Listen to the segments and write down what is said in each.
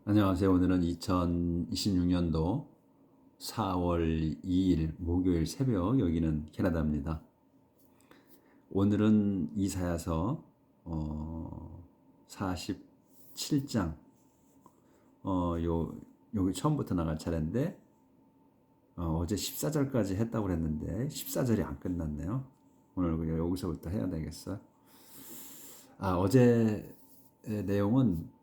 안녕하세요. 오늘은 2026년도 4월 2일 목요일 새벽, 여기는 캐나다입니다. 오늘은 이사야서 47장 여기 처음부터 나갈 차례인데, 어제 14절까지 했다고 그랬는데 14절이 안 끝났네요. 오늘 그냥 여기서부터 해야 되겠어요. 어제 내용은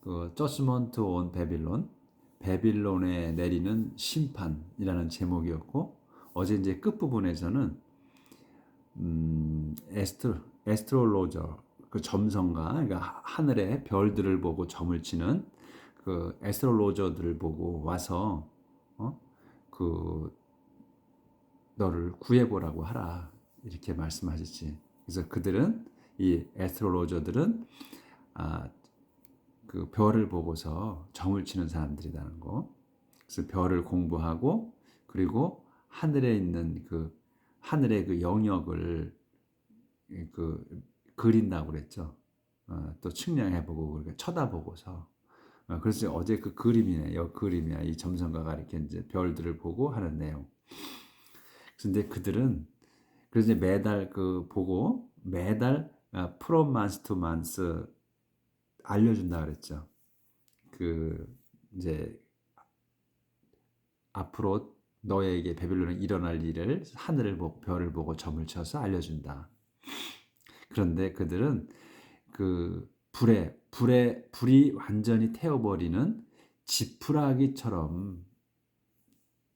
그 저스먼트 온 베빌론, 베빌론에 내리는 심판이라는 제목이었고, 어제 이제 끝부분에서는 에스트롤로저, 그 점성가, 그러니까 하늘의 별들을 보고 점을 치는 그 에스트롤로저들을 보고 와서 그 너를 구해보라고 하라, 이렇게 말씀하셨지. 그래서 그들은, 이 에스트롤로저들은 그 별을 보고서 점을 치는 사람들이라는 거. 그래서 별을 공부하고, 그리고 하늘에 있는 그 하늘의 그 영역을 그 그린다고 그랬죠. 또 측량해보고, 그러니까 쳐다보고서. 그래서 어제 그 그림이네, 그림이야. 이 점성가가 이렇게 이제 별들을 보고 하는 내용. 근데 그들은 그래서 이제 매달 그 보고 매달 프롬 만스 투 만스 알려준다 그랬죠. 그 이제 앞으로 너에게 베빌론에 일어날 일을 하늘을 보고 별을 보고 점을 쳐서 알려준다. 그런데 그들은 그 불이 완전히 태워버리는 지푸라기처럼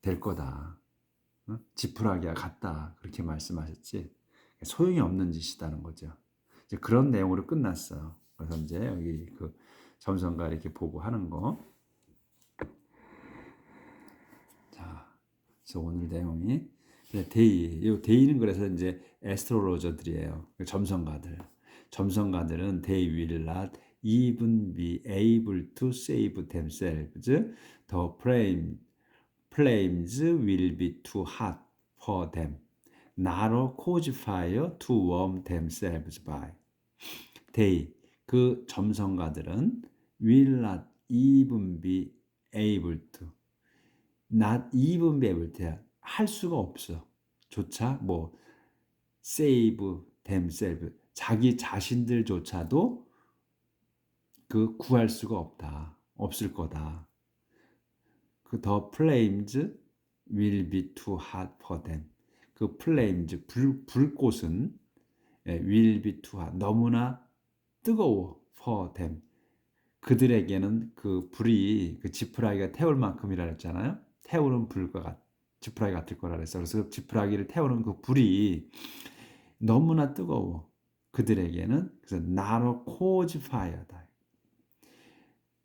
될 거다. 지푸라기와 같다. 그렇게 말씀하셨지. 소용이 없는 짓이다는 거죠. 이제 그런 내용으로 끝났어요. 그래서 이제 여기 그 점성가 이렇게 보고 하는 거. 자, 그래서 오늘 내용이 이 데이는 그래서 이제 에스트로로저들이에요. 점성가들. 점성가들은 they will not even be able to save themselves. The flames will be too hot for them. Not a cause fire to warm themselves by. they, 그 점성가들은 will not even be able to, not even be able to, 할 수가 없어. 조차 뭐 save themselves, 자기 자신들조차도 그 구할 수가 없다. 없을 거다. 그 the flames will be too hot for them. 그 flames, 불꽃은 will be too hot, 너무나 뜨거워 for them. 그들에게는 그 불이 그 지푸라기가 태울 만큼이라 했잖아요. 태우는 불과 지푸라기 같을 거라 그랬어. 그래서 지푸라기를 태우는 그 불이 너무나 뜨거워. 그들에게는. 그래서 not a cause fire다.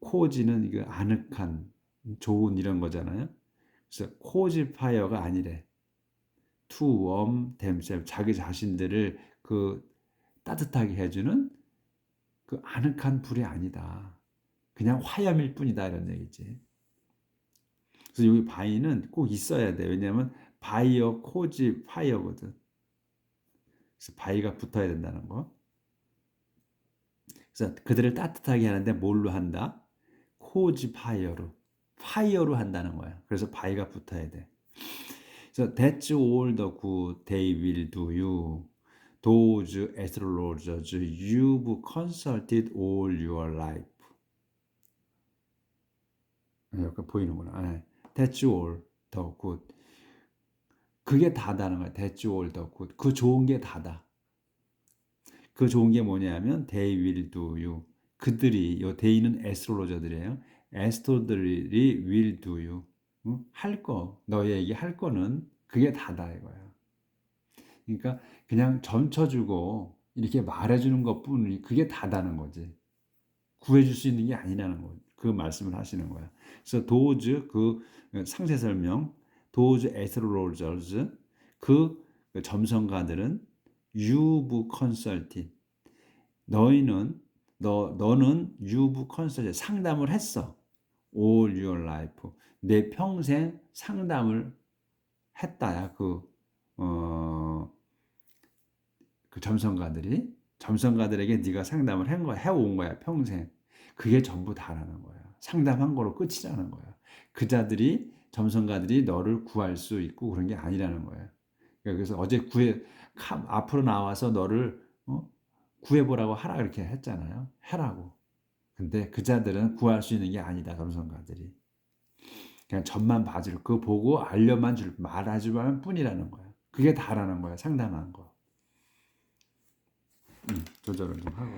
cause는 이거 아늑한, 좋은 이런 거잖아요. 그래서 cause fire가 아니래. to warm themselves, 자기 자신들을 그 따뜻하게 해주는 그 아늑한 불이 아니다. 그냥 화염일 뿐이다, 이런 얘기지. 그래서 여기 바이는 꼭 있어야 돼. 왜냐하면 바이어 코지 파이어거든. 그래서 바이가 붙어야 된다는 거. 그래서 그들을 따뜻하게 하는데 뭘로 한다? 코지 파이어로 한다는 거야. 그래서 바이가 붙어야 돼. 그래서 that's all the good they will do you. Those astrologers you've consulted all your life. 약간 보이는구나. That's all the good. 그게 다다는 거야. That's all the good. 그 좋은 게 다다. 그 좋은 게 뭐냐면 they will do you. 그들이, 요 they는 에스트로로저들이에요. 에스트로들이 will do you. 할 거, 너에게 할 거는 그게 다다 이거야. 그러니까 그냥 점쳐주고 이렇게 말해주는 것뿐이 그게 다다는 거지. 구해줄 수 있는 게 아니라는 거. 그 말씀을 하시는 거야. 그래서 those, 그 상세 설명, those astrologers, 그 점성가들은 you've consulted. 너는 you've consulted, 상담을 했어. all your life. 내 평생 상담을 했다야. 그 점성가들에게 네가 상담을 해온 거야, 평생. 그게 전부 다라는 거야. 상담한 거로 끝이라는 거야. 그자들이 점성가들이 너를 구할 수 있고 그런 게 아니라는 거야. 그래서 어제 앞으로 나와서 너를 구해보라고 하라 그렇게 했잖아요. 해라고. 근데 그자들은 구할 수 있는 게 아니다. 점성가들이. 그냥 점만 봐줄 그 보고 알려만 말해주면 뿐이라는 거야. 그게 다라는 거야. 상담한 거. 조절을 좀 하고.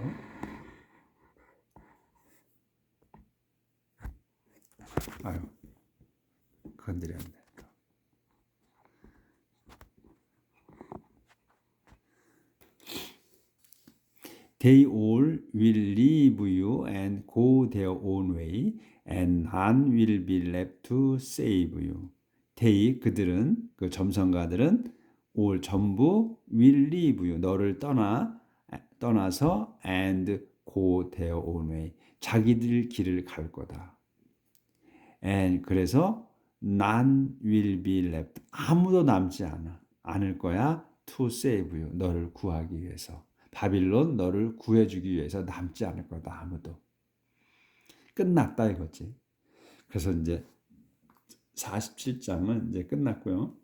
아유, 건드렸네. They all will leave you and go their own way, and none will be left to save you. They 그들은 그 점성가들은 all 전부 will leave you 너를 떠나서 and go their own way 자기들 길을 갈 거다. And 그래서 none will be left 아무도 남지 않을 거야 to save you 너를 구하기 위해서. 바빌론 너를 구해주기 위해서 남지 않을 거다 아무도. 끝났다 이거지. 그래서 이제 47장은 이제 끝났고요.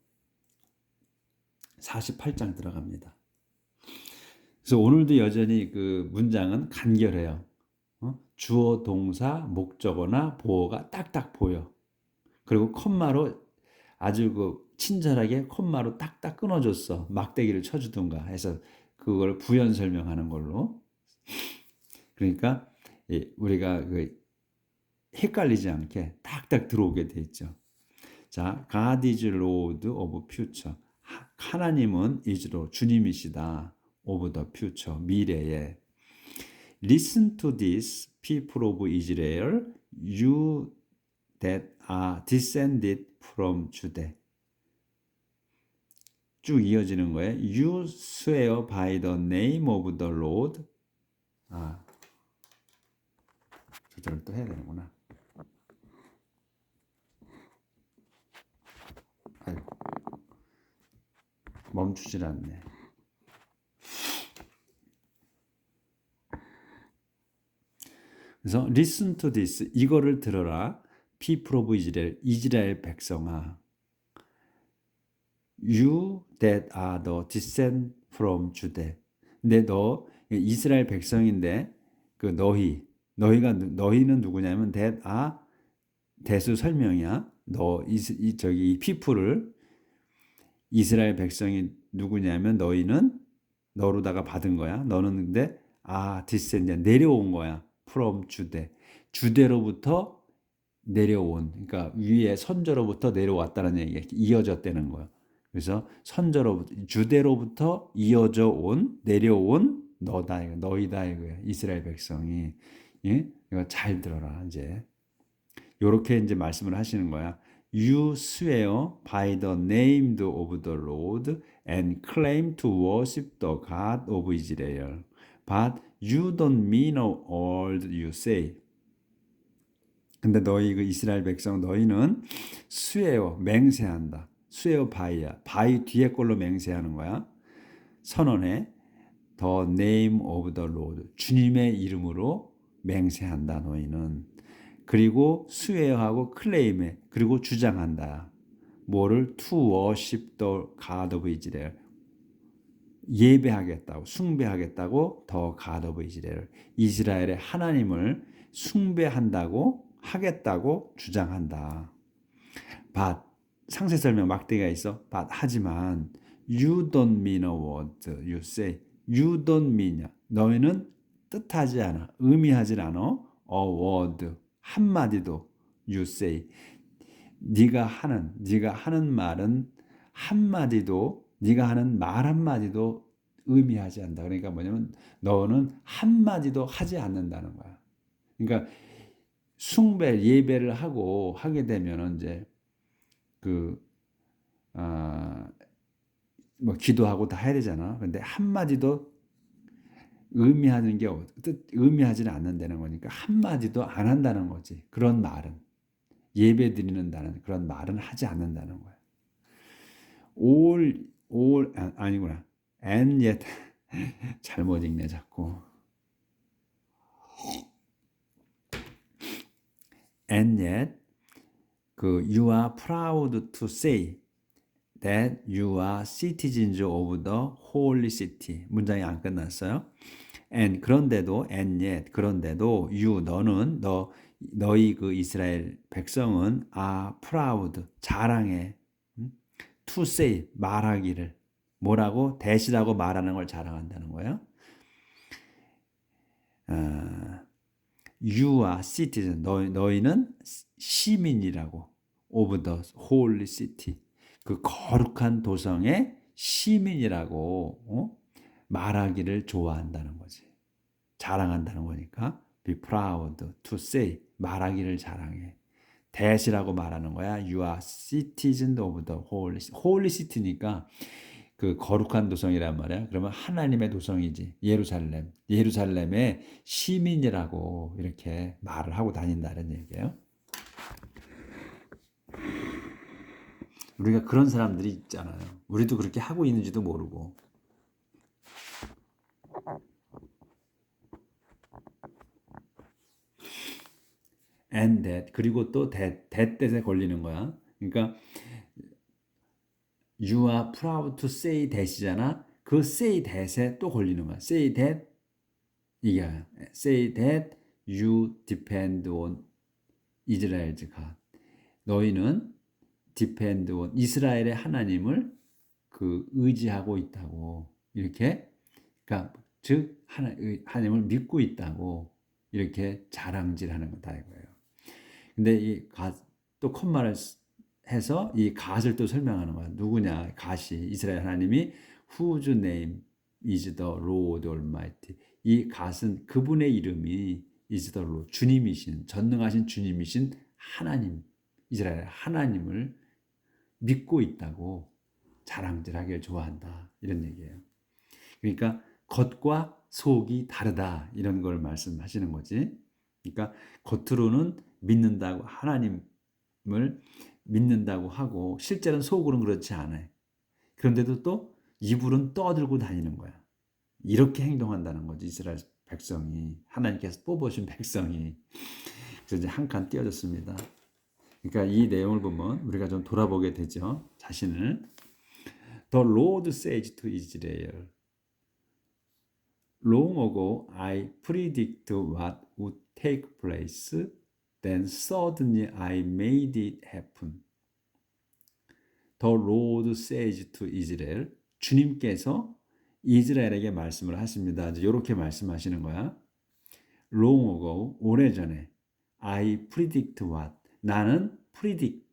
48장 들어갑니다. 그래서 오늘도 여전히 그 문장은 간결해요. 주어, 동사, 목적어나 보어가 딱딱 보여. 그리고 콤마로 아주 그 친절하게 콤마로 딱딱 끊어줬어. 막대기를 쳐주든가 해서 그걸 부연 설명하는 걸로. 그러니까 우리가 그 헷갈리지 않게 딱딱 들어오게 돼 있죠. 자, God is Lord of future. 하나님은 is Lord, 주님이시다. of the future, 미래에. Listen to this, people of Israel, you that are descended from Judah. 쭉 이어지는 거예요. You swear by the name of the Lord. 조절을 또 해야 되는구나. 아유, 멈추질 않네. 그래서 listen to this, 이거를 들어라. people of Israel, 이스라엘 백성아. You that are the descend from Judah. 근데 너 이스라엘 백성인데 그 너희는 누구냐면 that are 대수 설명이야. 이 people를 이스라엘 백성이 누구냐면 너희는 너로다가 받은 거야. 너는 근데 descend 내려온 거야. from Judah. 주대로부터 내려온 그러니까 위에 선조로부터 내려왔다는 얘기가 이어졌다는 거야. 그래서 주대로부터 이어져 온 내려온 너희다 이거야. 이스라엘 백성이. 예? 이거 잘 들어라 이제. 요렇게 이제 말씀을 하시는 거야. You swear by the name of the Lord and claim to worship the God of Israel. But you don't mean all you say. 근데 너희 그 이스라엘 백성 너희는 swear 맹세한다. swear by야. by 뒤에 걸로 맹세하는 거야. 선언해. The name of the Lord. 주님의 이름으로 맹세한다 너희는. 그리고 swear하고 claim해. 그리고 주장한다. 뭐를? To worship the God of Israel. 예배하겠다고 숭배하겠다고 the God of Israel. 이스라엘의 하나님을 숭배한다고 하겠다고 주장한다. But 상세 설명 막대기가 있어. But 하지만 you don't mean a word you say. You don't mean 너희는 뜻하지 않아. 의미하지 않아. A word 한마디도 you say. 네가 하는 말은 한마디도 네가 하는 말 한마디도 의미하지 않는다. 그러니까 뭐냐면 너는 한마디도 하지 않는다는 거야. 그러니까 예배를 하게 되면은 이제 뭐 기도하고 다 해야 되잖아. 근데 한마디도 의미하지는 않는다는 거니까 한마디도 안 한다는 거지. 그런 말은 예배 드리는다는 그런 말은 하지 않는다는 거야. 아니구나. and yet 잘못 읽네 자꾸. and yet you are proud to say that you are citizens of the holy city. 문장이 안 끝났어요. and yet 그런데도 너희 그 이스라엘 백성은 are proud 자랑해. to say 말하기를 뭐라고 대시라고 말하는 걸 자랑한다는 거예요. You are citizen 너희는 시민이라고 of the holy city 그 거룩한 도성의 시민이라고 말하기를 좋아한다는 거지. 자랑한다는 거니까 be proud to say 말하기를 자랑해. 대시라고 말하는 거야. You are citizen of the holy city니까 그 거룩한 도성이란 말이야. 그러면 하나님의 도성이지. 예루살렘의 시민이라고 이렇게 말을 하고 다닌다는 얘기예요. 우리가 그런 사람들이 있잖아요. 우리도 그렇게 하고 있는지도 모르고. and that 그리고 또 that that에 걸리는 거야. 그러니까 you are proud to say that이잖아. 그 say that에 또 걸리는 거야. say that 이게 say that you depend on Israel's God. 너희는 depend on 이스라엘의 하나님을 그 의지하고 있다고 이렇게 그러니까 즉 하나님을 믿고 있다고 이렇게 자랑질하는 거다 이거예요. 근데 또 콤마를 해서 이 갓을 또 설명하는 거야. 누구냐? 갓이 이스라엘 하나님이 whose name is the Lord Almighty. 이 갓은 그분의 이름이 is the Lord 주님이신 전능하신 주님이신 하나님 이스라엘 하나님을 믿고 있다고 자랑질하기를 좋아한다 이런 얘기예요. 그러니까 겉과 속이 다르다 이런 걸 말씀하시는 거지. 그러니까 겉으로는 믿는다고 하나님을 믿는다고 하고 실제로는 속으로는 그렇지 않아요. 그런데도 또 입으로는 떠들고 다니는 거야. 이렇게 행동한다는 거지 이스라엘 백성이 하나님께서 뽑으신 백성이. 그래서 이제 한 칸 띄어졌습니다. 그러니까 이 내용을 보면 우리가 좀 돌아보게 되죠. 자신을. The Lord says to Israel, Long ago I predict what would take place, then suddenly I made it happen. The Lord says to Israel, 주님께서 이스라엘에게 말씀을 하십니다. 이렇게 말씀하시는 거야. Long ago, 오래전에 I predict what, 나는 predict,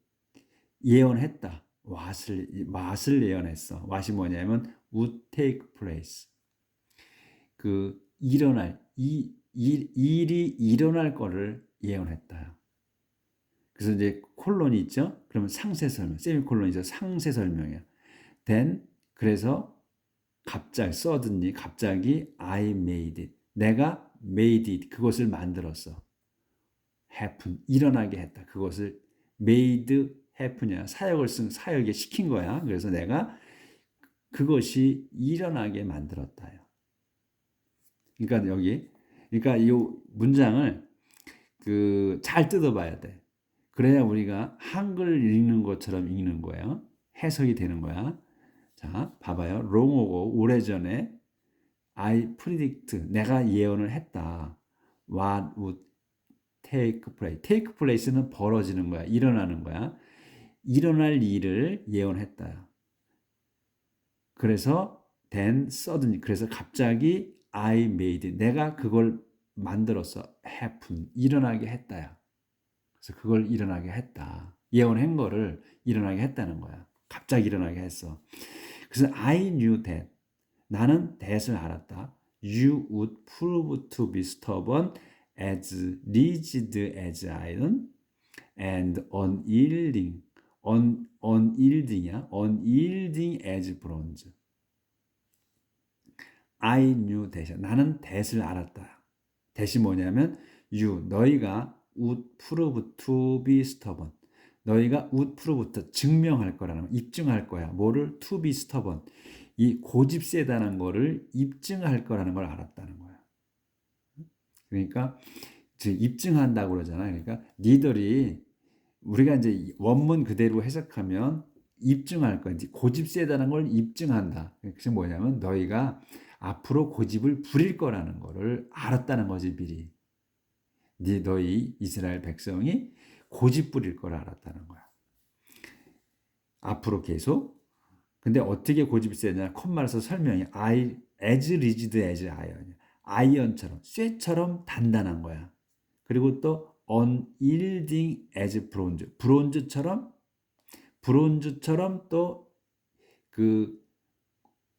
예언했다. what을 예언했어. what이 뭐냐면 would take place. 그 일어날 일이 일어날 거를 예언했다. 그래서 이제 콜론이 있죠. 그러면 상세 설명, 세미콜론이죠. 상세 설명이야. then 그래서 갑자기 suddenly 갑자기 I made it. 내가 made it 그것을 만들었어. happen 일어나게 했다. 그것을 made happen이야. 사역에 시킨 거야. 그래서 내가 그것이 일어나게 만들었다요. 그러니까 이 문장을 잘 뜯어봐야 돼. 그래야 우리가 한글 읽는 것처럼 읽는 거예요. 해석이 되는 거야. 자, 봐봐요. long ago 오래전에 I predict 내가 예언을 했다. What would take place. take place는 벌어지는 거야. 일어나는 거야. 일어날 일을 예언했다. 그래서 then suddenly 그래서 갑자기 I made it. 내가 그걸 만들어서 happen 일어나게 했다야. 그래서 그걸 일어나게 했다. 예언한 거를 일어나게 했다는 거야. 갑자기 일어나게 했어. 그래서 I knew that 나는 that을 알았다. You would prove to be stubborn as rigid as iron and unyielding as bronze. I knew that. 나는 that을 알았다. that이 뭐냐면 너희가 would prove to be stubborn. 너희가 would prove 증명할 거라는 거, 입증할 거야. 뭐를? to be stubborn. 이 고집 세다는 거를 입증할 거라는 걸 알았다는 거야. 그러니까 즉 입증한다고 그러잖아요. 그러니까 니들이 우리가 이제 원문 그대로 해석하면 입증할 거야. 고집 세다는 걸 입증한다. 그게 뭐냐면 너희가 앞으로 고집을 부릴 거라는 거를 알았다는 거지 미리. 너희 이스라엘 백성이 고집 부릴 걸 알았다는 거야. 앞으로 계속. 근데 어떻게 고집이 세냐? 콧말에서 설명이 as rigid as iron. 아이언처럼 쇠처럼 단단한 거야. 그리고 또 unyielding as bronze. 브론즈처럼 또 그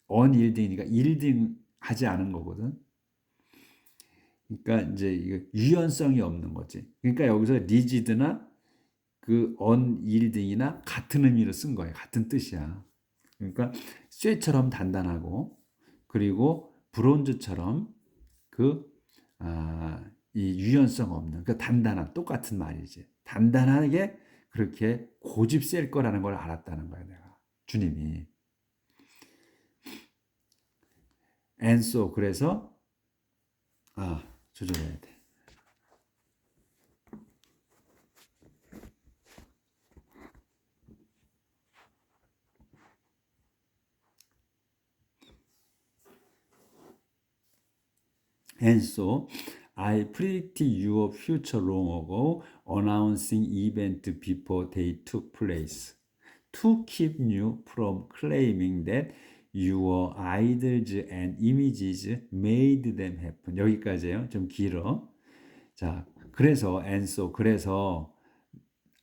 unyielding이니까 yielding 하지 않은 거거든. 그러니까 이제 이거 유연성이 없는 거지. 그러니까 여기서 rigid나 그 unyielding이나 같은 의미로 쓴 거예요. 같은 뜻이야. 그러니까 쇠처럼 단단하고 그리고 브론즈처럼 그 이 유연성 없는 그 단단한 똑같은 말이지. 단단하게 그렇게 고집 셀 거라는 걸 알았다는 거야, 내가. 주님이. And so 그래서 조절해야 돼. And so I predicted your future long ago, announcing event before they took place, to keep you from claiming that your idols and images made them happen. 여기까지예요. 좀 길어. 자, 그래서 and so 그래서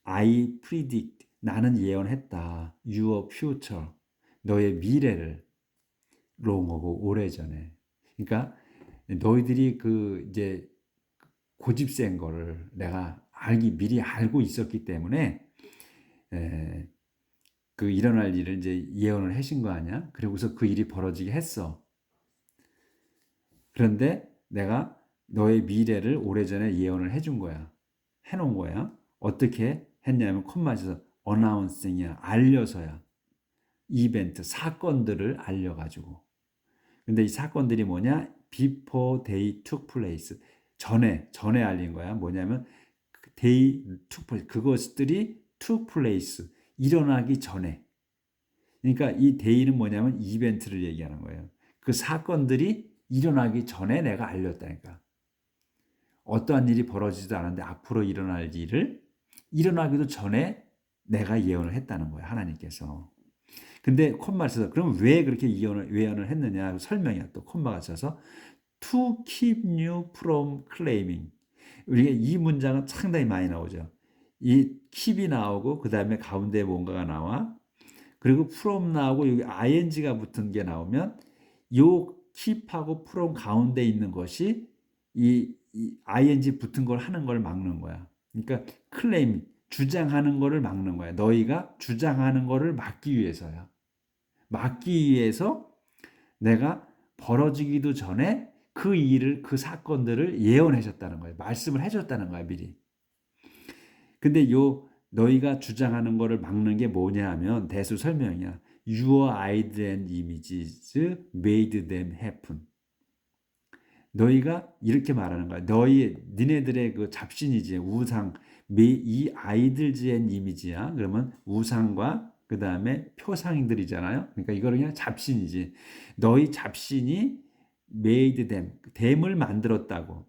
I predict 나는 예언했다. Your future 너의 미래를 long ago 오래전에. 그러니까 너희들이 그 이제 고집센 거를 내가 미리 알고 있었기 때문에 그 일어날 일을 이제 예언을 하신 거 아니야? 그리고서 그 일이 벌어지게 했어. 그런데 내가 너의 미래를 오래전에 예언을 해준 거야. 해놓은 거야. 어떻게 했냐면 콤마에서 announcing이야. 알려서야. 이벤트, 사건들을 알려가지고. 근데 이 사건들이 뭐냐? Before they took place. 전에 알린 거야. 뭐냐면 they took place. 그것들이 took place. 일어나기 전에. 그러니까 이 day는 뭐냐면 이벤트를 얘기하는 거예요. 그 사건들이 일어나기 전에 내가 알렸다니까. 어떠한 일이 벌어지지도 않았는데 앞으로 일어날 일을 일어나기도 전에 내가 예언을 했다는 거야. 하나님께서. 근데 콤마를 써서 그럼 왜 그렇게 예언을 했느냐 설명이야. 또 콤마가 써서 to keep you from claiming. 우리가 이 문장은 상당히 많이 나오죠. 이 keep이 나오고 그 다음에 가운데 뭔가가 나와. 그리고 from 나오고 여기 ing가 붙은 게 나오면 요 keep하고 from 가운데 있는 것이 이 ing 붙은 걸 하는 걸 막는 거야. 그러니까 claim 주장하는 거를 막는 거야. 너희가 주장하는 거를 막기 위해서야. 막기 위해서 내가 벌어지기도 전에 그 일을 그 사건들을 예언하셨다는 거예요. 말씀을 해줬다는 거야 미리. 근데 너희가 주장하는 거를 막는 게 뭐냐 하면 대수 설명이야. Your ideas and images made them happen. 너희가 이렇게 말하는 거야. 니네들의 그 잡신이지 우상 이 idols and image야. 그러면 우상과 그 다음에 표상들이잖아요. 그러니까 이거는 그냥 잡신이지. 너희 잡신이 made them, them을 만들었다고.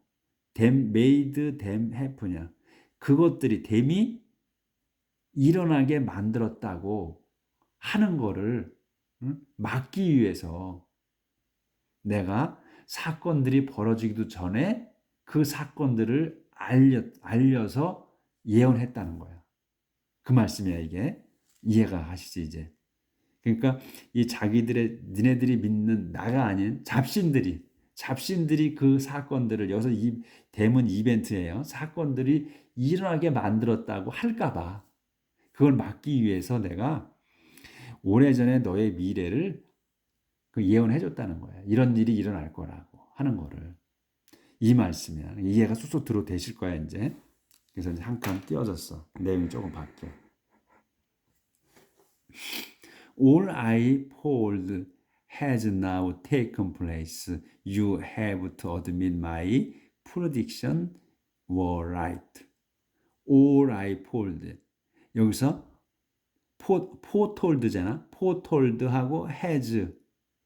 made them happen이야. 그것들이 them이 일어나게 만들었다고 하는 거를 막기 위해서 내가 사건들이 벌어지기도 전에 그 사건들을 알려서 예언했다는 거야. 그 말씀이야 이게. 이해가 가시지 이제. 그러니까 이 니네들이 믿는 나가 아닌 잡신들이 그 사건들을 여기서 이 대문 이벤트예요. 사건들이 일어나게 만들었다고 할까봐 그걸 막기 위해서 내가 오래전에 너의 미래를 그 예언해줬다는 거야. 이런 일이 일어날 거라고 하는 거를. 이 말씀이야. 이해가 쏙쏙 되실 거야 이제. 그래서 이제 한 칸 띄워졌어. 내용이 조금 바뀌어. All I told has now taken place. You have to admit my prediction were right. all I told. 여기서 foretold잖아. foretold하고 has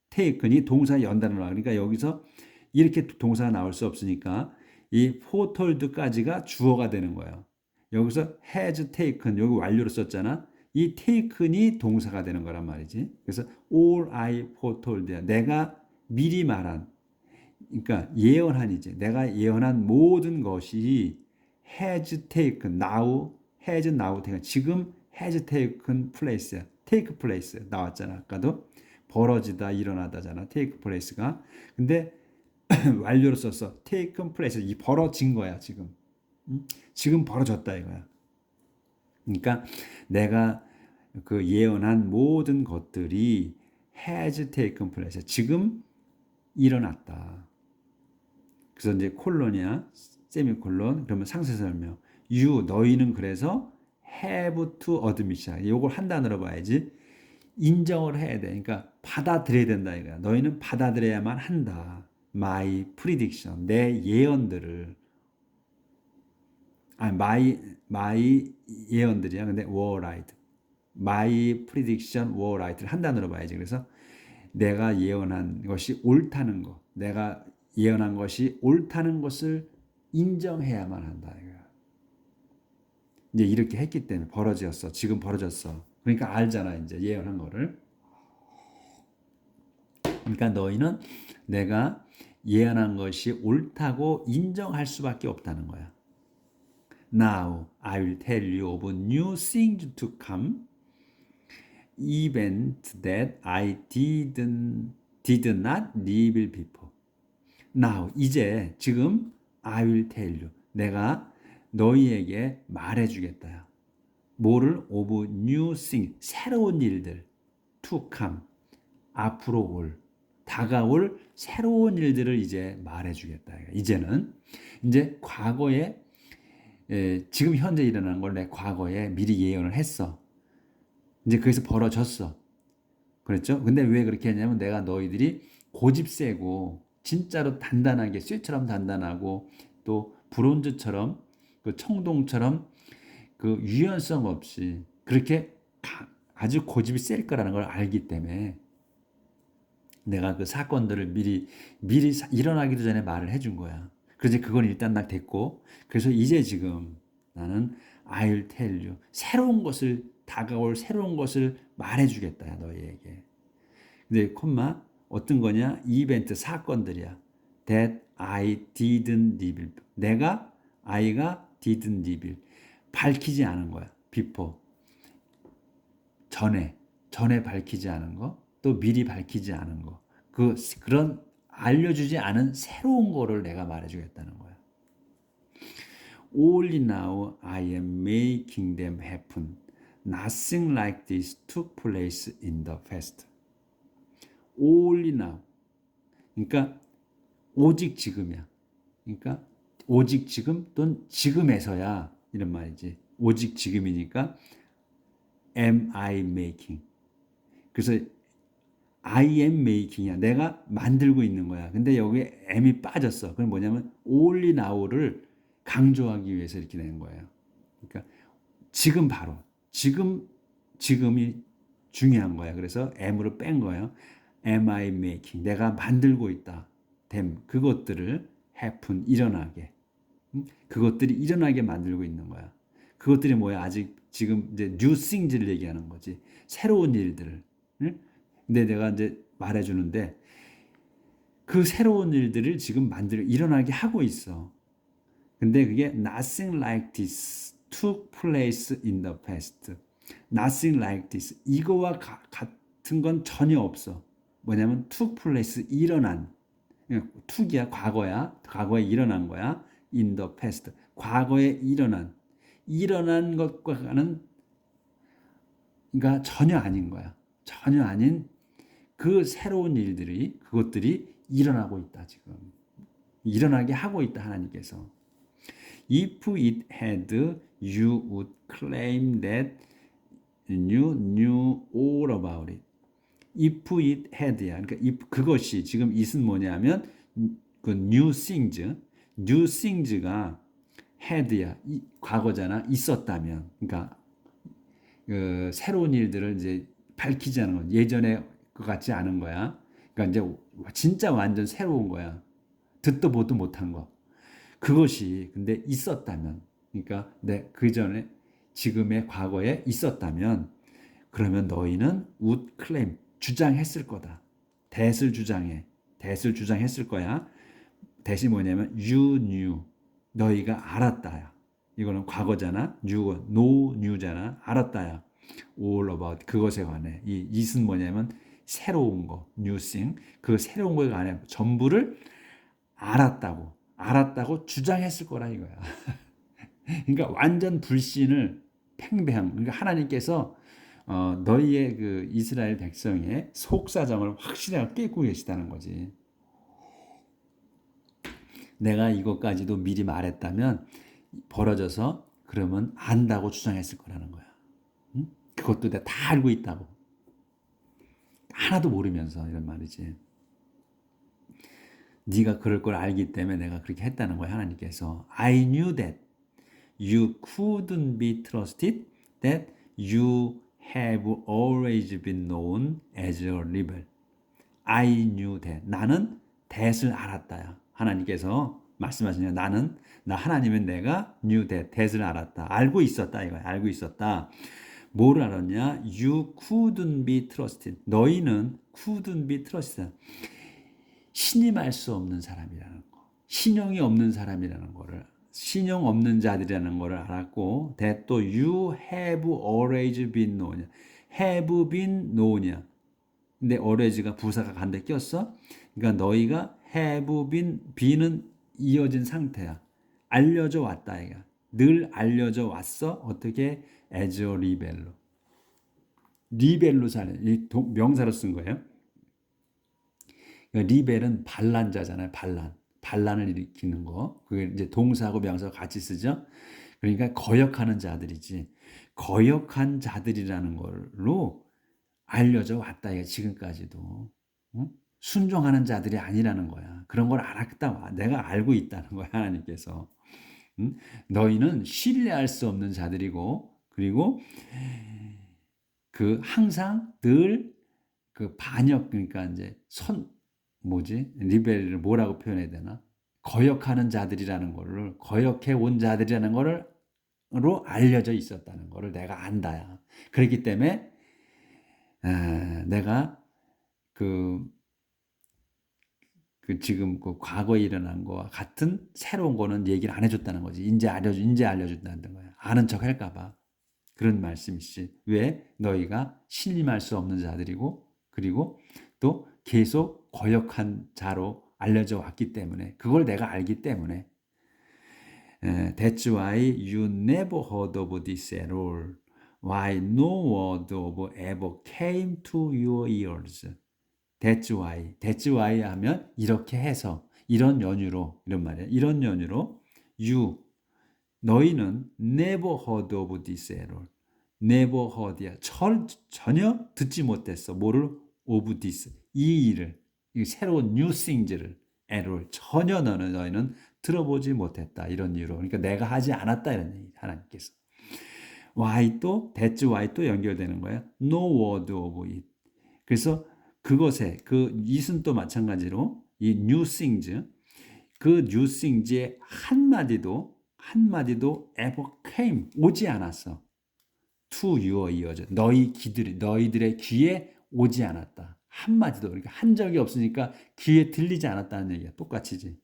taken이 동사 연단을 와. 그러니까 여기서 이렇게 동사가 나올 수 없으니까 이 foretold까지가 주어가 되는 거예요. 여기서 has taken 여기 완료로 썼잖아. 이 taken이 동사가 되는 거란 말이지. 그래서 all I foretold야. 내가 미리 말한, 그러니까 예언한이지. 내가 예언한 모든 것이 has taken now, has now taken 지금 has taken place야. take place 나왔잖아. 아까도 벌어지다 일어나다잖아. take place가. 근데 완료로 썼어. taken place 이 벌어진 거야 지금. 지금 벌어졌다 이거야. 그러니까 내가 그 예언한 모든 것들이 has taken place 지금 일어났다. 그래서 이제 콜론이야 세미콜론 그러면 상세 설명. you 너희는 그래서 have to admit이야. 이걸 한 단어로 봐야지. 인정을 해야 돼. 그러니까 받아들여야 된다 이거야. 너희는 받아들여야만 한다. My prediction 내 예언들을 my 예언들이야. 근데 were right. My prediction were right를 한 단어로 봐야지. 그래서 내가 예언한 것이 옳다는 거, 내가 예언한 것이 옳다는 것을 인정해야만 한다. 이제 이렇게 했기 때문에 벌어졌어. 지금 벌어졌어. 그러니까 알잖아. 이제 예언한 거를. 그러니까 너희는 내가 예언한 것이 옳다고 인정할 수밖에 없다는 거야. Now I will tell you of new things to come, event that I did not reveal before. Now 이제 지금 I will tell you 내가 너희에게 말해주겠다. 뭐를? of new things 새로운 일들 to come 앞으로 올 다가올 새로운 일들을 이제 말해주겠다. 이제는 이제 과거에 지금 현재 일어나는 걸 내 과거에 미리 예언을 했어. 이제 거기서 벌어졌어. 그랬죠? 근데 왜 그렇게 했냐면 내가 너희들이 고집 세고 진짜로 단단하게 쇠처럼 단단하고 또 브론즈처럼 그 청동처럼 그 유연성 없이 그렇게 아주 고집이 셀 거라는 걸 알기 때문에 내가 그 사건들을 미리 일어나기도 전에 말을 해준 거야. 그래서 그건 일단 나 됐고 그래서 이제 지금 나는 I'll tell you 새로운 것을 다가올 새로운 것을 말해주겠다 너희에게. 근데 콤마 어떤 거냐? 이벤트 사건들이야. That I didn't reveal. 내가 I가 didn't reveal. 밝히지 않은 거야. before. 전에 밝히지 않은 거, 또 미리 밝히지 않은 거. 그런 알려주지 않은 새로운 거를 내가 말해주겠다는 거야. Only now I am making them happen. Nothing like this took place in the past. Only now. 그러니까 오직 지금이야. 그러니까 오직 지금 또는 지금에서야 이런 말이지. 오직 지금이니까 am I making. 그래서 I am making이야. 내가 만들고 있는 거야. 근데 여기에 am이 빠졌어. 그건 뭐냐면 only now를 강조하기 위해서 이렇게 된 거예요. 그러니까 지금 바로 지금이 중요한 거야. 그래서 am으로 뺀 거예요. Am I making? 내가 만들고 있다. them 그것들을 happen 일어나게. 그것들이 일어나게 만들고 있는 거야. 그것들이 뭐야? 아직 지금 이제 new things를 얘기하는 거지. 새로운 일들을. 근데 내가 이제 말해주는데 그 새로운 일들을 지금 일어나게 하고 있어. 근데 그게 nothing like this took place in the past. Nothing like this. 이거와 같은 건 전혀 없어. 뭐냐면 took place 일어난. took이야 과거야. 과거에 일어난 거야. in the past. 과거에 일어난 것과는 그러니까 전혀 아닌 거야. 전혀 아닌 그 새로운 일들이 그것들이 일어나고 있다 지금. 일어나게 하고 있다 하나님께서. If it had, you would claim that you knew all about it. If it had야. 그러니까 if 그것이 지금 it은 뭐냐면 그 new things가 had야. 과거잖아. 있었다면. 그러니까 그 새로운 일들을 이제 밝히지 않은 거. 예전에 것 같지 않은 거야. 그러니까 이제 진짜 완전 새로운 거야. 듣도 보도 못한 거. 그것이 근데 있었다면, 그러니까 내 그 전에 지금의 과거에 있었다면, 그러면 너희는 would claim 주장했을 거다. that을 주장해. that을 주장했을 거야. that이 뭐냐면 you knew 너희가 알았다야. 이거는 과거잖아. no knew잖아. 알았다야. all about 그것에 관해. 이 it은 뭐냐면 새로운 거, new thing. 그 새로운 거에 관해 전부를 알았다고 주장했을 거라 이거야. 그러니까 완전 불신을 팽배한. 그러니까 하나님께서 너희의 그 이스라엘 백성의 속사정을 확실하게 깨고 계시다는 거지. 내가 이것까지도 미리 말했다면 벌어져서 그러면 안다고 주장했을 거라는 거야. 응? 그것도 내가 다 알고 있다고. 하나도 모르면서 이런 말이지. 네가 그럴 걸 알기 때문에 내가 그렇게 했다는 거야. 하나님께서 I knew that you couldn't be trusted, that you have always been known as a rebel. I knew that. 나는 that을 알았다야. 하나님께서 말씀하시냐. 나 하나님은 내가 knew that, that을 알았다. 알고 있었다 이거야. 알고 있었다. 뭐를 알았냐? You couldn't be trusted. 너희는 couldn't be trusted. 신임할 수 없는 사람이라는 거. 신용이 없는 사람이라는 거를. 신용 없는 자들이라는 거를 알았고, that 또 you have always been known. have been known이야. 근데 always가 부사가 간데 꼈어. 그러니까 너희가 have been은 이어진 상태야. 알려져 왔다 이가. 늘 알려져 왔어. 어떻게? as a rebel로. 리벨로 사는 이 명사로 쓴 거예요. 그러니까 리벨은 반란자잖아요. 반란을 일으키는 거. 그게 이제 동사하고 명사가 같이 쓰죠. 그러니까 거역하는 자들이지. 거역한 자들이라는 걸로 알려져 왔다. 이게 지금까지도. 응? 순종하는 자들이 아니라는 거야. 그런 걸 알았다. 내가 알고 있다는 거야. 하나님께서. 응? 너희는 신뢰할 수 없는 자들이고, 그리고 그 항상 늘 그 반역, 그러니까 이제 리벨을 뭐라고 표현해야 되나? 거역하는 자들이라는 거를, 거역해 온 자들이라는 거로 알려져 있었다는 거를 내가 안다야. 그렇기 때문에 내가 그 지금 그 과거에 일어난 거와 같은 새로운 거는 얘기를 안 해줬다는 거지. 이제 알려준다는 거야. 아는 척 할까봐. 그런 말씀이지. 왜? 너희가 신임할 수 없는 자들이고, 그리고 또 계속 거역한 자로 알려져 왔기 때문에, 그걸 내가 알기 때문에. That's why you never heard of this at all. Why no word of ever came to your ears. That's why 하면 이렇게 해서, 이런 연유로, 이런 말이야. 이런 연유로 너희는 never heard of this at all. never heard야. 전혀 듣지 못했어. 뭐를? of this. 이 일을. 이 새로운 new things를 at all. 전혀 너희는 들어보지 못했다. 이런 이유로. 그러니까 내가 하지 않았다. 이런 얘기. 하나님께서. why 또 that's why 또 연결되는 거야. no word of it. 그래서 그것에 그 it은 또 마찬가지로 이 new things 그 new things의 한마디도 ever came 오지 않았어. to your ears 너희들의 귀에 오지 않았다. 한마디도 그러니까 한 적이 없으니까 귀에 들리지 않았다는 얘기야. 똑같이지.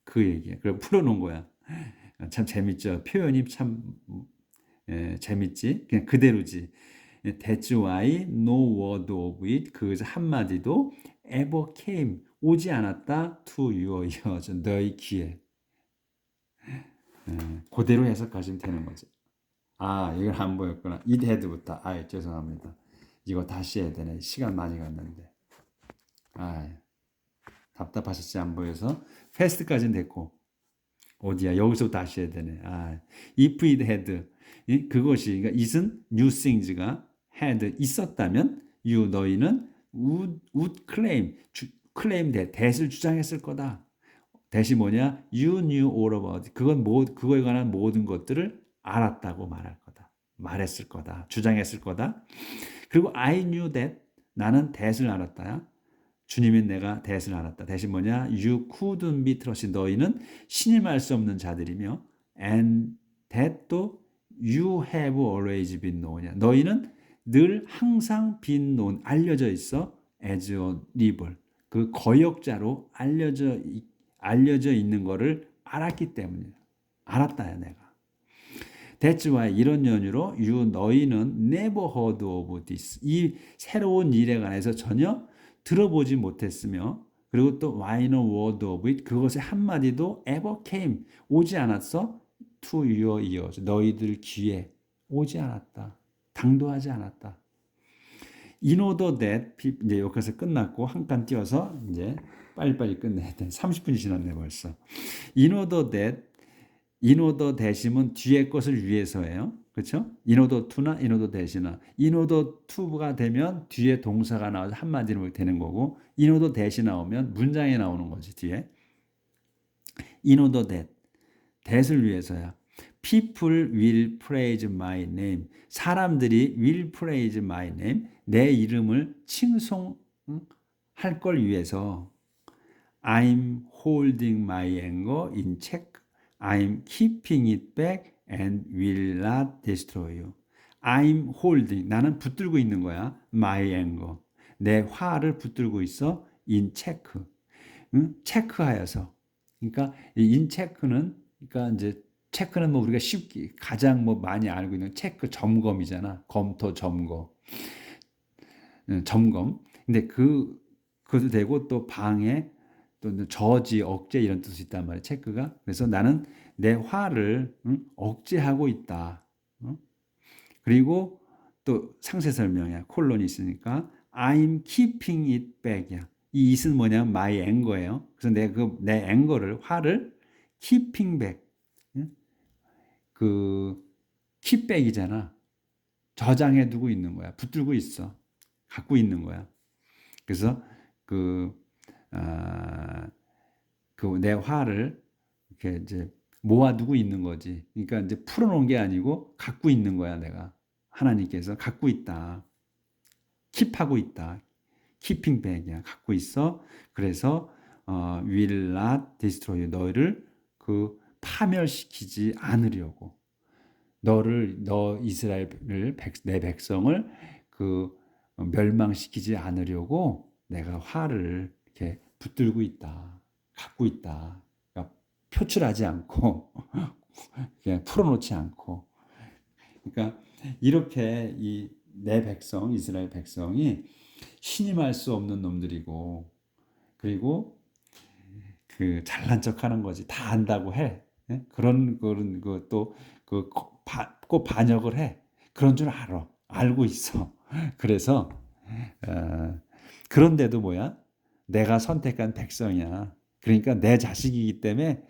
그 얘기야. 그걸 풀어놓은 거야. 참 재밌죠. 표현이 참 재밌지. 그냥 그대로지. That's why no word of it 그 한마디도 ever came 오지 않았다 to your ears 너희 귀에. 그대로 해석하시면 되는 거지. 이걸 안 보였구나. it had부터. 죄송합니다. 이거 다시 해야 되네. 시간 많이 갔는데. 답답하셨지 안 보여서. 패스트까지는 됐고. 어디야? 여기서 다시 해야 되네. if it had 그것이 그러니까 it은 new things가 had 있었다면 너희는 would claim that을 주장했을 거다. 대시 뭐냐? You knew all about. 그거에 관한 모든 것들을 알았다고 말할 거다. 말했을 거다. 주장했을 거다. 그리고 I knew that. 나는 that을 알았다야. 주님이 내가 that을 알았다. that이 뭐냐? You couldn't be trusted. 너희는 신임할 수 없는 자들이며 and that도 you have always been known. 너희는 늘 항상 been known, 알려져 있어. as a rebel. 그 거역자로 알려져 있는 거를 알았기 때문이야. 알았다야 내가. That's why 이런 연유로 너희는 never heard of this. 이 새로운 일에 관해서 전혀 들어보지 못했으며 그리고 또 why no word of it. 그것의 한마디도 ever came. 오지 않았어. to your ears. 너희들 귀에 오지 않았다. 당도하지 않았다. In order that 이제 여기서 끝났고 한 칸 띄어서 이제 빨리빨리 끝내야 돼. 30분이 지났네 벌써. In order that이면 뒤에 것을 위해서예요. 그렇죠? in order to나 in order that이나 in order to가 되면 뒤에 동사가 나와서 한마디로 되는 거고 in order that이 나오면 문장에 나오는 거지 뒤에. in order that을 위해서야. People will praise my name. 사람들이 will praise my name. 내 이름을 칭송할 걸 위해서 I'm holding my anger in check. I'm keeping it back and will not destroy you. I'm holding. 나는 붙들고 있는 거야. My anger. 내 화를 붙들고 있어. in check. 체크하여서. 그러니까 in check는 그러니까 이제 체크는 뭐 우리가 쉽게 가장 뭐 많이 알고 있는 체크 점검이잖아. 검토 점검. 점검. 근데 그것도 되고 또 방해 또 저지 억제 이런 뜻이 있단 말이야. 체크가. 그래서 나는 내 화를 억제하고 있다. 그리고 또 상세 설명이야. 콜론이 있으니까 I'm keeping it back이야. 이 it은 뭐냐면 my anger예요. 그래서 내 anger를 화를 keeping back. 그 keep back이잖아. 저장해 두고 있는 거야. 붙들고 있어. 갖고 있는 거야. 그래서 내 화를 이렇게 이제 모아두고 있는 거지. 그러니까 이제 풀어놓은 게 아니고 갖고 있는 거야, 내가. 하나님께서 갖고 있다. 킵하고 있다. keeping back이야. 갖고 있어. 그래서 will not destroy you. 너희를 파멸시키지 않으려고. 너 이스라엘을 내 백성을 멸망시키지 않으려고 내가 화를 이렇게 붙들고 있다. 갖고 있다. 그러니까 표출하지 않고 그냥 풀어놓지 않고. 그러니까 이렇게 내 백성, 이스라엘 백성이 신임할 수 없는 놈들이고 그리고 잘난 척하는 거지. 다 안다고 해. 그런 것도 꼭 반역을 해. 그런 줄 알아. 알고 있어. 그래서 그런데도 뭐야? 내가 선택한 백성이야. 그러니까 내 자식이기 때문에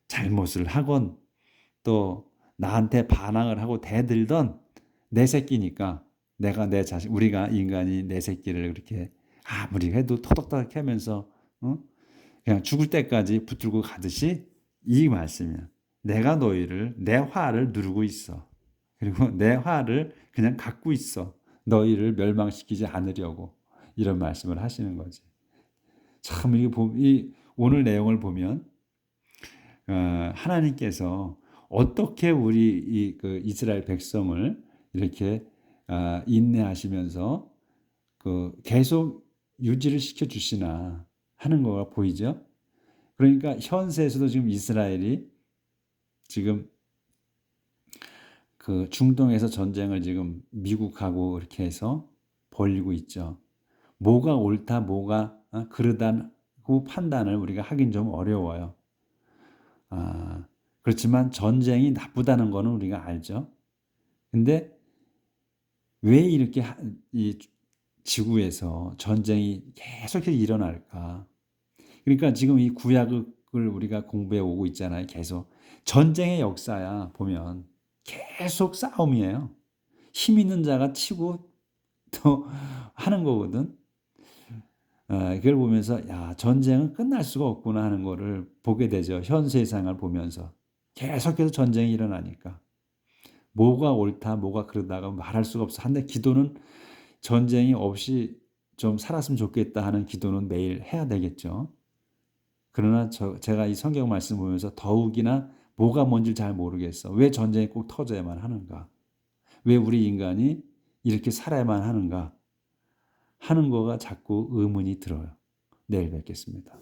잘못을 하건 또 나한테 반항을 하고 대들던 내 새끼니까 내가 내 자식, 우리가 인간이 내 새끼를 그렇게 아무리 해도 토닥토닥 하면서 그냥 죽을 때까지 붙들고 가듯이 이 말씀이야. 내가 너희를 내 화를 누르고 있어. 그리고 내 화를 그냥 갖고 있어. 너희를 멸망시키지 않으려고 이런 말씀을 하시는 거지. 참 오늘 내용을 보면 하나님께서 어떻게 우리 이스라엘 백성을 이렇게 인내하시면서 계속 유지를 시켜 주시나 하는 거가 보이죠. 그러니까 현세에서도 지금 이스라엘이 지금 중동에서 전쟁을 지금 미국하고 이렇게 해서 벌이고 있죠. 뭐가 옳다, 뭐가 그르다고 판단을 우리가 하긴 좀 어려워요. 그렇지만 전쟁이 나쁘다는 거는 우리가 알죠. 근데 왜 이렇게 이 지구에서 전쟁이 계속 일어날까? 그러니까 지금 이 구약을 우리가 공부해 오고 있잖아요. 계속 전쟁의 역사야. 보면 계속 싸움이에요. 힘 있는 자가 치고 또 하는 거거든. 그걸 보면서 '야 전쟁은 끝날 수가 없구나.' 하는 거를 보게 되죠. 현 세상을 보면서. 계속해서 전쟁이 일어나니까. 뭐가 옳다 뭐가 그르다가 말할 수가 없어. 근데 기도는 전쟁이 없이 좀 살았으면 좋겠다 하는 기도는 매일 해야 되겠죠. 그러나 제가 이 성경 말씀 보면서 더욱이나 뭐가 뭔지를 잘 모르겠어. 왜 전쟁이 꼭 터져야만 하는가? 왜 우리 인간이 이렇게 살아야만 하는가? 하는 거가 자꾸 의문이 들어요. 내일 뵙겠습니다.